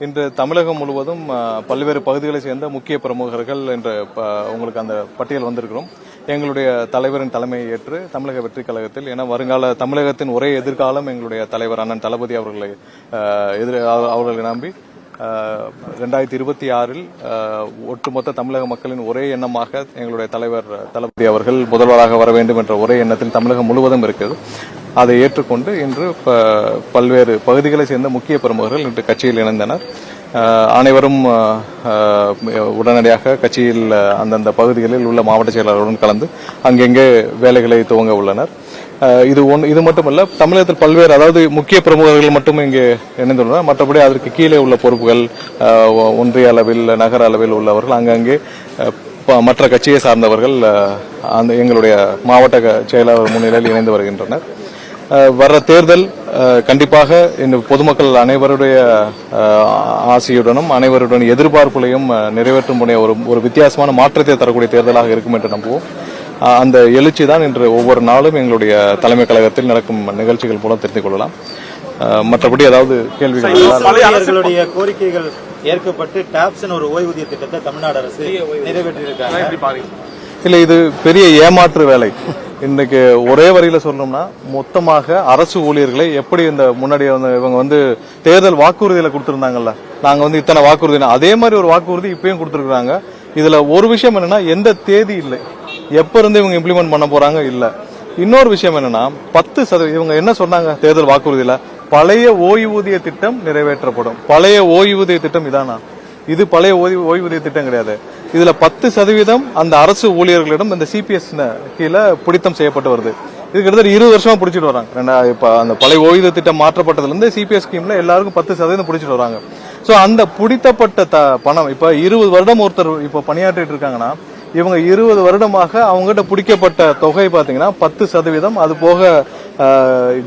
இன்று தமிழகம் முழுவதும் பல்வேறு பகுதிகளை சேர்ந்த முக்கிய பிரமுகர்கள் என்று உங்களுக்கு அந்த பட்டியல் வந்திருக்கிறோம். எங்களுடைய தலைவரின் தலைமையை ஏற்று தமிழக வெற்றி கழகத்தில் என வருங்கால தமிழகத்தின் ஒரே எதிர்காலம் எங்களுடைய தலைவர் அண்ணன் தளபதி அவர்களை நம்பி 2026 ஒட்டுமொத்த தமிழக மக்களின் ஒரே எண்ணமாக எங்களுடைய தலைவர் தளபதி அவர்கள் முதல்வராக வர வேண்டும் என்ற ஒரே எண்ணத்தில் தமிழகம் முழுவதும் இருக்கிறது. அதை ஏற்றுக்கொண்டு இன்று பல்வேறு பகுதிகளை சேர்ந்த முக்கிய பிரமுகர்கள் இன்று கட்சியில் இணைந்தனர். அனைவரும் உடனடியாக கட்சியில் அந்தந்த பகுதிகளில் உள்ள மாவட்ட செயலாளருடன் கலந்து அங்கெங்கே வேலைகளை துவங்க உள்ளனர். இது மட்டுமல்ல, தமிழகத்தில் பல்வேறு அதாவது முக்கிய பிரமுகர்கள் மட்டும் இங்கே இணைந்துள்ளனர். மற்றபடி அதற்கு கீழே உள்ள பொறுப்புகள் ஒன்றிய அளவில் நகர அளவில் உள்ளவர்கள் அங்கங்கே மற்ற கட்சியை சார்ந்தவர்கள் அந்த எங்களுடைய மாவட்ட செயலாளர் முன்னிலையில் இணைந்து வருகின்றனர். வர்ற தேர்தல் கண்டிப்பாக இந்த பொதுமக்கள் அனைவருடைய ஆசையுடனும் அனைவருடைய எதிர்பார்ப்புகளையும் நிறைவேற்றும் ஒரு வித்தியாசமான மாற்றத்தை தரக்கூடிய தேர்தலாக இருக்கும் என்று நம்புவோம். அந்த எழுச்சி தான் இன்று ஒவ்வொரு நாளும் எங்களுடைய தலைமை கழகத்தில் நடக்கும் நிகழ்ச்சிகள் மூலம் தெரிந்து கொள்ளலாம். மற்றபடி ஏதாவது கேள்விகளுடைய கோரிக்கைகள் ஏற்கப்பட்டு டாப்ஸ் ஒரு ஓய்வூதிய திட்டத்தை தமிழ்நாடு அரசு நிறைவேற்றியிருக்காங்க. இல்ல, இது பெரிய ஏமாற்று வேலை. இன்னைக்கு ஒரே வரியில சொல்லணும்னா மொத்தமாக அரசு ஊழியர்களை எப்படி இந்த முன்னாடி இவங்க தேர்தல் வாக்குறுதியில கொடுத்திருந்தாங்கல்ல, நாங்க இத்தனை வாக்குறுதி, அதே மாதிரி ஒரு வாக்குறுதி இப்பயும் கொடுத்திருக்காங்க. இதுல ஒரு விஷயம் என்னன்னா, எந்த தேதி இல்லை, எப்ப இருந்து இவங்க இம்ப்ளிமெண்ட் பண்ண போறாங்க இல்ல. இன்னொரு விஷயம் என்னன்னா 10% இவங்க என்ன சொன்னாங்க தேர்தல் வாக்குறுதியில, பழைய ஓய்வூதிய திட்டம் நிறைவேற்றப்படும். பழைய ஓய்வூதிய திட்டம் இதானா? இது பழைய ஓய்வூதிய திட்டம் கிடையாது. இதுல 10% அந்த அரசு ஊழியர்களிடம் இந்த சிபிஎஸ் கீழே பிடித்தம் செய்யப்பட்டு வருது. இது கிட்டத்தட்ட 20 வருஷமா பிடிச்சிட்டு வராங்க. இப்ப அந்த பழைய ஓய்வூதிய திட்டம் மாற்றப்பட்டதுல இருந்து சிபிஎஸ் ஸ்கீம்ல எல்லாருக்கும் 10% பிடிச்சிட்டு வராங்க. சோ அந்த பிடித்தப்பட்ட பணம் இப்ப 20 வருடம் ஒருத்தர் இப்ப பணியாற்றிட்டு இருக்காங்கன்னா, இவங்க 20 வருடமாக அவங்ககிட்ட பிடிக்கப்பட்ட தொகை பாத்தீங்கன்னா 10%. அது போக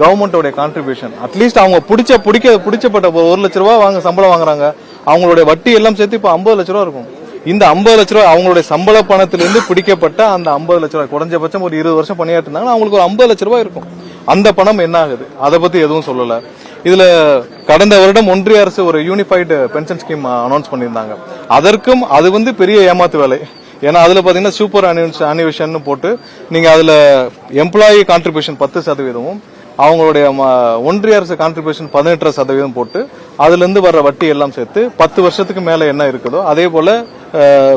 கவர்மெண்டோட கான்ட்ரிபியூஷன், அட்லீஸ்ட் அவங்க பிடிச்சப்பட்ட 1 லட்ச ரூபாய் சம்பளம் வாங்குறாங்க, அவங்களுடைய வட்டி எல்லாம் சேர்த்து இப்ப 50 லட்ச ரூபா இருக்கும். இந்த 50 லட்ச ரூபாய் அவங்களுடைய சம்பள பணத்திலிருந்து பிடிக்கப்பட்ட அந்த 50 லட்ச ரூபாய், குறைஞ்சபட்சம் ஒரு 20 வருஷம் பணியாற்றினாங்கன்னா அவங்களுக்கு ஒரு 50 லட்ச ரூபாய் இருக்கும். அந்த பணம் என்ன ஆகுது, அதை பத்தி எதுவும் சொல்லல. இதுல கடந்த வருடம் ஒன்றிய அரசு ஒரு யூனிஃபைடு பென்ஷன் ஸ்கீம் அனௌன்ஸ் பண்ணியிருந்தாங்க. அதற்கும் அது பெரிய ஏமாத்து வேலை. ஏன்னா அதுல பாத்தீங்கன்னா சூப்பர் அனிவேஷன் போட்டு நீங்க அதுல எம்ப்ளாயி கான்ட்ரிபியூஷன் 10%, அவங்களுடைய ஒன்றிய அரசு கான்ட்ரிபியூஷன் 18% போட்டு அதுல இருந்து வர்ற வட்டி எல்லாம் சேர்த்து 10 வருஷத்துக்கு மேல என்ன இருக்குதோ அதே போல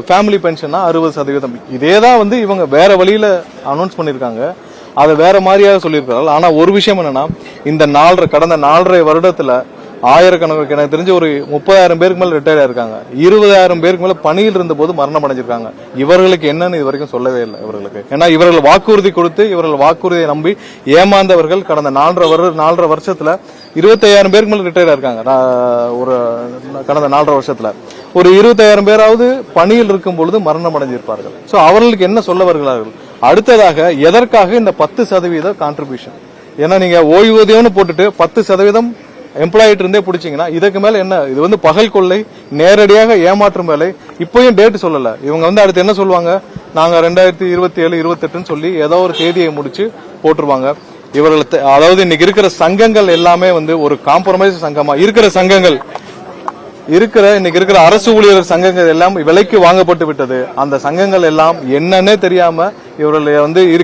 ஃபேமிலி பென்ஷனா 60%. இதேதான் இவங்க வேற வழியில அனௌன்ஸ் பண்ணிருக்காங்க, அதை வேற மாதிரியாக சொல்லியிருக்கிறார்கள். ஆனா ஒரு விஷயம் என்னன்னா, இந்த கடந்த 4.5 வருடத்துல ஆயிரக்கணக்கான, எனக்கு தெரிஞ்ச ஒரு 30,000 பேருக்கு மேல ரிட்டையர்ட் ஆயிருக்காங்க. 20,000 பேருக்கு மேல பணியில் இருந்த போது மரணம் அடைஞ்சிருக்காங்க. இவர்களுக்கு என்னன்னு இது வரைக்கும் சொல்லவே இல்லை இவர்களுக்கு. ஏன்னா இவர்கள் வாக்குறுதி கொடுத்து இவர்கள் வாக்குறுதியை நம்பி ஏமாந்தவர்கள் கடந்த 4.5 வருஷத்துல 25,000 பேருக்கு மேல ரிட்டையர்ட் ஆயிருக்காங்க. ஒரு கடந்த 4.5 வருஷத்துல ஒரு 25,000 பேராவது பணியில் இருக்கும் பொழுது மரணம் அடைஞ்சிருப்பார்கள். சோ அவர்களுக்கு என்ன சொல்ல வருகிறார்கள்? அடுத்ததாக எதற்காக இந்த 10% கான்ட்ரிபியூஷன்? ஏன்னா நீங்க ஓய்வூதியம்னு போட்டுட்டு 10% எம்ப்ளாயிட்டு இருந்தே பிடிச்சீங்கன்னா இதுக்கு மேல என்ன? இது பகல் கொள்ளை, நேரடியாக ஏமாற்றும் வேலை. இப்பயும் டேட் சொல்லல இவங்க. அடுத்து என்ன சொல்லுவாங்க, நாங்க 2027, 28 சொல்லி ஏதோ ஒரு தேதியை முடிச்சு போட்டுருவாங்க. இவர்கள் அதாவது இன்னைக்கு இருக்கிற சங்கங்கள் எல்லாமே ஒரு காம்ப்ரமைஸ் சங்கமா இன்னைக்கு இருக்கிற அரசு ஊழியர் சங்கங்கள் எல்லாம் விலைக்கு வாங்கப்பட்டு விட்டது. அந்த சங்கங்கள் எல்லாம் என்னன்னே தெரியாம இவர்கள்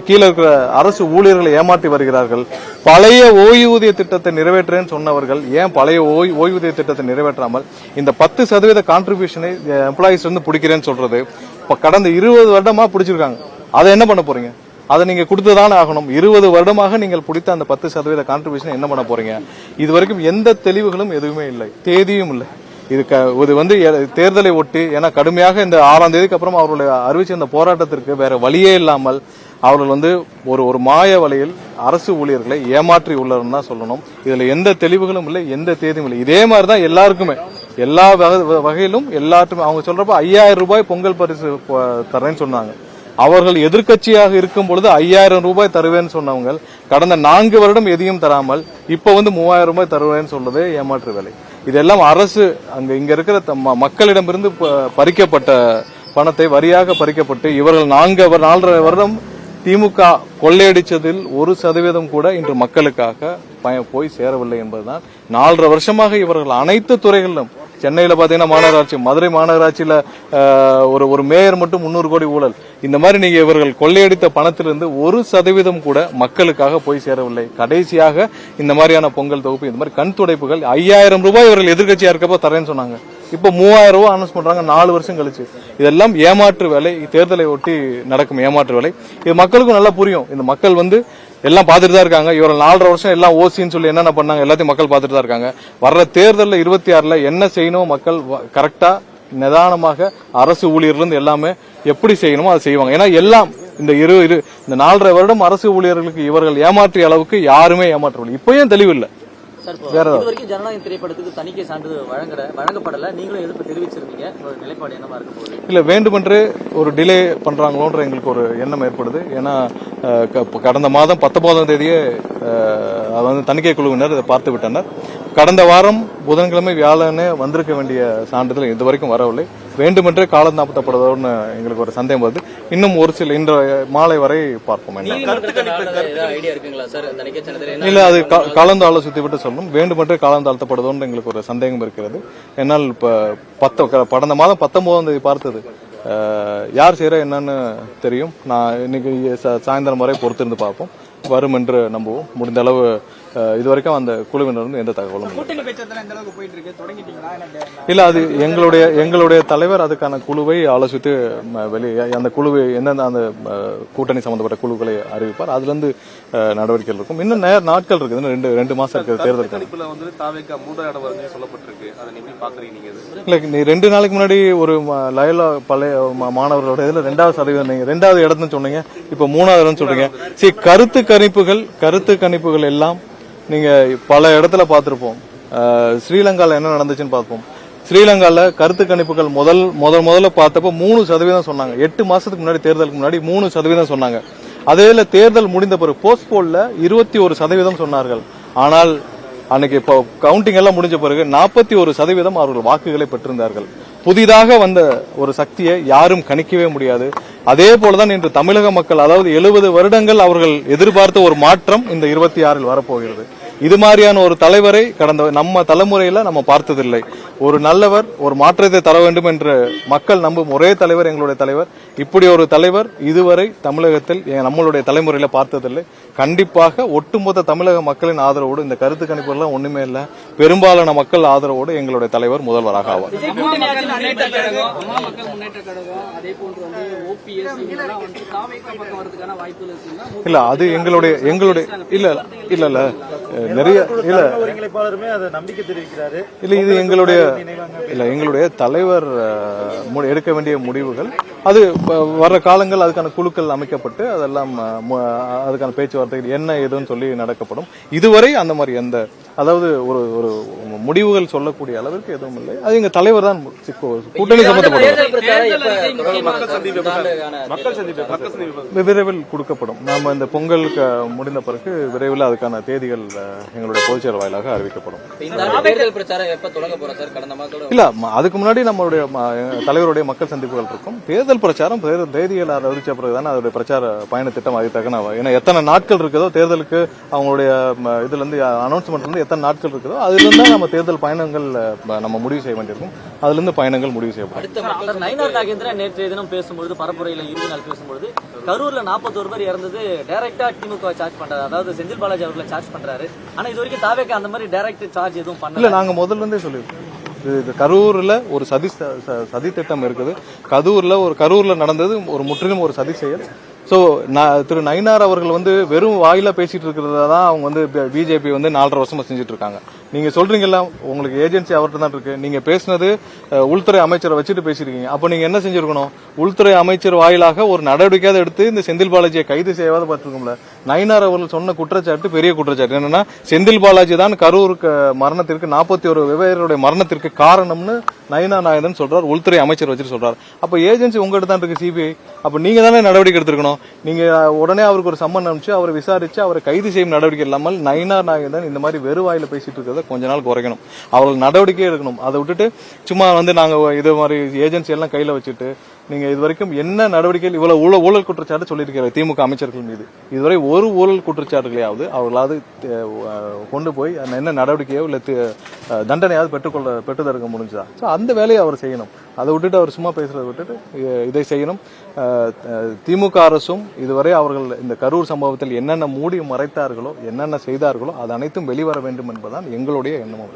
கீழே இருக்கிற அரசு ஊழியர்களை ஏமாற்றி வருகிறார்கள். பழைய ஓய்வூதிய திட்டத்தை நிறைவேற்றேன்னு சொன்னவர்கள் ஏன் பழைய ஓய்வூதிய திட்டத்தை நிறைவேற்றாமல் இந்த 10% கான்ட்ரிபியூஷனை எம்ப்ளாயிஸ் பிடிக்கிறேன்னு சொல்றது? இப்ப கடந்த 20 வருடமா பிடிச்சிருக்காங்க. அதை என்ன பண்ண போறீங்க? அதை நீங்க கொடுத்துதானே ஆகணும். 20 வருடமாக நீங்கள் பிடித்த அந்த 10% கான்ட்ரிபியூஷன் என்ன பண்ண போறீங்க? இது வரைக்கும் எந்த தெளிவுகளும் எதுவுமே இல்லை, தேதியும் இல்லை. இது தேர்தலை ஒட்டி, ஏன்னா கடுமையாக இந்த 6ஆம் தேதிக்கு அப்புறம் அவர்களுடைய அறிவிச்ச இந்த போராட்டத்திற்கு வேற வழியே இல்லாமல் அவர்கள் ஒரு மாய வழியில் அரசு ஊழியர்களை ஏமாற்றி உள்ளதுன்னு தான் சொல்லணும். இதுல எந்த தெளிவுகளும் இல்லை, எந்த தேதியும் இல்லை. இதே மாதிரிதான் எல்லாருக்குமே, எல்லா வகையிலும் எல்லாருமே அவங்க சொல்றப்ப 5,000 ரூபாய் பொங்கல் பரிசு தரேன்னு சொன்னாங்க. அவர்கள் எதிர்கட்சியாக இருக்கும் பொழுது 5,000 ரூபாய் தருவேன்னு சொன்னவங்க கடந்த 4 வருடம் எதையும் தராமல் இப்ப 3,000 ரூபாய் தருவேன்னு சொல்றதே ஏமாற்று வேலை. இதெல்லாம் அரசு இங்க இருக்கிற மக்களிடமிருந்து பறிக்கப்பட்ட பணத்தை வரியாக பறிக்கப்பட்டு இவர்கள் 4.5 வருடம் திமுக கொள்ளையடிச்சதில் 1% கூட இன்று மக்களுக்காக போய் சேரவில்லை என்பதுதான். 4.5 வருஷமாக இவர்கள் அனைத்து துறைகளிலும் சென்னையில பாத்தீங்கன்னா மாநகராட்சி, மதுரை மாநகராட்சியில ஒரு மேயர் மட்டும் 300 கோடி ஊழல். இந்த மாதிரி நீங்க இவர்கள் கொள்ளையடித்த பணத்திலிருந்து 1% கூட மக்களுக்காக போய் சேரவில்லை. கடைசியாக இந்த மாதிரியான பொங்கல் தொகுப்பு, இந்த மாதிரி கண் துடைப்புகள் 5000 ரூபாய் இவர்கள் எதிர்கட்சியா இருக்கப்போ தரேன்னு சொன்னாங்க. இப்ப 3000 ரூபாய் அனௌன்ஸ் பண்றாங்க 4 வருஷம் கழிச்சு. இதெல்லாம் ஏமாற்று வேலை, தேர்தலை ஒட்டி நடக்கும் ஏமாற்று வேலை. இது மக்களுக்கும் நல்லா புரியும். இந்த மக்கள் எல்லாம் பார்த்துட்டு தான் இருக்காங்க. இவர்கள் 4.5 வருஷம் எல்லாம் ஓசின்னு சொல்லி என்னென்ன பண்ணாங்க எல்லாத்தையும் மக்கள் பார்த்துட்டு தான் இருக்காங்க. வர்ற தேர்தலில் 26ல என்ன செய்யணும், மக்கள் கரெக்டா நிதானமாக அரசு ஊழியர்ல எல்லாமே எப்படி செய்யணுமோ அதை செய்வாங்க. ஏன்னா எல்லாம் இந்த 4.5 வருடம் அரசு ஊழியர்களுக்கு இவர்கள் ஏமாற்றிய அளவுக்கு யாருமே ஏமாற்றவில்லை. இப்பயும் தெளிவில்லை. இதுவரைக்கும் ஜனநாயகம் திரைப்படத்துக்கு தணிக்கை சான்றிதழ் வழங்கப்படல. நீங்களும் எதிர்ப்பு தெரிவிச்சிருந்தீங்க. நிலைப்பாடு என்னவா இருக்க போகுது? இல்ல, வேண்டுமென்றே ஒரு டிலே பண்றாங்களோன்ற எங்களுக்கு ஒரு எண்ணம் ஏற்படுது. ஏன்னா கடந்த மாதம் 19ஆம் தேதியே தணிக்கை குழுவினர் இதை பார்த்து விட்டனர். கடந்த வாரம் புதன்கிழமை வியாழனே வந்திருக்க வேண்டிய சான்றிதழ் இதுவரைக்கும் வரவில்லை. வேண்டுமென்றே காலம் தாமதப்படுவதோன்னு எங்களுக்கு ஒரு சந்தேகம் வருது. இன்னும் ஒரு சில இன்று மாலை வரை பார்ப்போம். இல்ல, அது கலந்து ஆலோசித்து விட்டு சொல்லணும். வேண்டுமென்றே காலம் தாழ்த்தப்படுவதோன்னு எங்களுக்கு ஒரு சந்தேகம் இருக்கிறது. என்னால் கடந்த மாதம் 19ஆம் தேதி பார்த்தது யார் செய்யற என்னன்னு தெரியும். நான் இன்னைக்கு சாயந்தரம் வரை பொறுத்திருந்து பார்ப்போம். வரும் என்று நம்புவோம். முடிந்த அளவு இதுவரைக்கும் அந்த குழுவினர் எந்த தகவலும் இல்ல. அது எங்களுடைய தலைவர் அதுக்கான குழுவை ஆலோசித்து அந்த குழுவை எந்தெந்த அந்த கூட்டணி சம்பந்தப்பட்ட குழுக்களை அறிவிப்பார். அதுல இருந்து நடவடிக்கைகள் இருக்கும். இன்னும் நாட்கள் இருக்குது. 2 மாசம் இருக்குது தேர்தல். இல்ல, நீ 2 நாளைக்கு முன்னாடி ஒரு லயலா பழைய மாணவர்களோட இதுல 2வது சதவீதம், நீங்க 2வது இடத்துன்னு சொன்னீங்க. இப்ப 3வது இடம்னு சொல்றீங்க. சரி, கருத்து கணிப்புகள் எல்லாம் நீங்க பல இடத்துல பார்த்திருப்போம். ஸ்ரீலங்கால என்ன நடந்துச்சுன்னு பார்ப்போம். ஸ்ரீலங்கால கருத்து கணிப்புகள் முதல்ல பார்த்தப்ப 3% சொன்னாங்க. 8 மாசத்துக்கு முன்னாடி தேர்தலுக்கு முன்னாடி 3% சொன்னாங்க. அதே தேர்தல் முடிந்த பிறகு போஸ்ட் போல்ல 21% சொன்னார்கள். ஆனால் அன்னைக்கு இப்போ கவுண்டிங் எல்லாம் முடிஞ்ச பிறகு 41% அவர்கள் வாக்குகளை பெற்றிருந்தார்கள். புதிதாக வந்த ஒரு சக்தியை யாரும் கணிக்கவே முடியாது. அதே போலதான் இன்று தமிழக மக்கள், அதாவது 70 வருடங்கள் அவர்கள் எதிர்பார்த்த ஒரு மாற்றம் இந்த 26ல் வரப்போகிறது. இது மாதிரியான ஒரு தலைவரை கடந்த நம்ம தலைமுறையில நம்ம பார்த்ததில்லை. ஒரு நல்லவர், ஒரு மாற்றத்தை தர வேண்டும் என்று மக்கள் நம்பும் ஒரே தலைவர் எங்களுடைய தலைவர். இப்படி ஒரு தலைவர் இதுவரை தமிழகத்தில் நம்மளுடைய தலைமுறையில பார்த்ததில்லை. கண்டிப்பாக ஒட்டுமொத்த தமிழக மக்களின் ஆதரவோடு, இந்த கருத்து கணிப்புலாம் ஒண்ணுமே இல்ல, பெரும்பாலான மக்கள் ஆதரவோடு எங்களுடைய தலைவர் முதல்வராக ஆவார். இல்ல, அது எங்களுடைய இல்ல நிறைய இது எங்களுடைய தலைவர் எடுக்க வேண்டிய முடிவுகள். அது வர்ற காலங்கள் அதுக்கான குழுக்கள் அமைக்கப்பட்டு அதெல்லாம் அதுக்கான பேச்சுவார்த்தைகள் என்ன ஏதுன்னு சொல்லி நடக்கப்படும். இதுவரை அந்த மாதிரி அதாவது ஒரு முடிவுகள் சொல்லக்கூடிய அளவிற்கு எதுவும் இல்லை. அது எங்க தலைவர் தான் கூட்டணி விரைவில் கொடுக்கப்படும். நாம இந்த பொங்கலுக்கு முடிந்த பிறகு விரைவில் அதுக்கான தேதிகள் எங்களுடைய பொதுச்செயலர் வாயிலாக அறிவிக்கப்படும். இல்ல, அதுக்கு முன்னாடி நம்மளுடைய தலைவருடைய மக்கள் சந்திப்புகள் இருக்கும். தேர்தல் பிரச்சாரம் தேதிகள் அறிவிச்ச பிறகுதானே அதோட பிரச்சார பயண திட்டம் அறிவித்தாங்க. ஏன்னா எத்தனை நாட்கள் இருக்குதோ தேர்தலுக்கு, அவங்களுடைய இதுல இருந்து அனௌன்ஸ்மெண்ட் இருந்து எத்தனை நாட்கள் இருக்குதோ அதுல இருந்து நம்ம தேர்தல் பயணங்கள் நம்ம முடிவு செய்ய வேண்டியிருக்கும். அதுல இருந்து பயணங்கள் முடிவு செய்யப்படும். நயினார் நாகேந்திரன் நேற்றைய தினம் பேசும்போது, பரப்புரையில இறுதி நாள் பேசும்போது, கரூர்ல 41 பேர் இறந்தது டைரக்டா திமுக சார்ஜ் பண்றாரு, அதாவது செந்தில் பாலாஜி அவர்களை சார்ஜ் பண்றாரு. ஆனா இது வரைக்கும் தாவேக்கு அந்த மாதிரி டைரக்ட் சார்ஜ் எதுவும் பண்ணல. நாங்க முதல்ல இருந்தே சொல்லியிருக்கோம். கரூர்ல ஒரு சதி திட்டம் இருக்குது. கரூர்ல நடந்தது ஒரு முற்றிலும் ஒரு சதி செயல். சோ திரு நயினார் அவர்கள் வெறும் வாயில பேசிட்டு இருக்கிறதா தான் அவங்க பிஜேபி 4.5 வருஷமா செஞ்சுட்டு இருக்காங்க. நீங்க சொல்றீங்கல்ல, உங்களுக்கு ஏஜென்சி அவர்கிட்ட தான் இருக்கு. நீங்க பேசினது உள்துறை அமைச்சரை வச்சுட்டு பேசிருக்கீங்க. அப்ப நீங்க என்ன செஞ்சிருக்கணும்? உள்துறை அமைச்சர் வாயிலாக ஒரு நடவடிக்கையாவது எடுத்து இந்த செந்தில் பாலாஜியை கைது செய்யாத பார்த்துருக்கோம்ல. நயினார் அவர்கள் சொன்ன குற்றச்சாட்டு பெரிய குற்றச்சாட்டு. என்னன்னா, செந்தில் பாலாஜி தான் கரூருக்கு மரணத்திற்கு 41 வெவ்வேறு மரணத்திற்கு காரணம்னு நயினார் நாகேந்திரன் சொல்றார், உள்துறை அமைச்சர் வச்சுட்டு சொல்றாரு. அப்ப ஏஜென்சி உங்ககிட்ட தான் இருக்கு, சிபிஐ. அப்ப நீங்க தானே நடவடிக்கை எடுத்திருக்கணும். நீங்க உடனே அவருக்கு ஒரு சம்மன் அனுப்பிச்சு அவரை விசாரிச்சு அவரை கைது செய்யும் நடவடிக்கை இல்லாமல் நயினார் நாகேந்திரன் இந்த மாதிரி வெறுவாயில பேசிட்டு இருக்கிறத கொஞ்ச நாள் குறைக்கணும். அவர்கள் நடவடிக்கை எடுக்கணும். அதை விட்டுட்டு சும்மா நாங்க இது மாதிரி ஏஜென்சி எல்லாம் கையில வச்சுட்டு நீங்க இதுவரைக்கும் என்ன நடவடிக்கைகள் இவ்வளவு ஊழல் குற்றச்சாட்டு சொல்லியிருக்கிற திமுக அமைச்சர்கள் மீது இதுவரை ஒரு ஊழல் குற்றச்சாட்டுகளையாவது அவர்களாவது கொண்டு போய் என்ன நடவடிக்கையோ இல்ல தண்டனையாவது பெற்று தருக்க முடிஞ்சதா? அந்த வேலையை அவர் செய்யணும். அதை விட்டுட்டு அவர் சும்மா பேசுறதை விட்டுட்டு இதை செய்யணும். திமுக அரசும் இதுவரை அவர்கள் இந்த கரூர் சம்பவத்தில் என்னென்ன மூடி மறைத்தார்களோ என்னென்ன செய்தார்களோ அது அனைத்தும் வெளிவர வேண்டும் என்பதுதான் எங்களுடைய எண்ணமும்.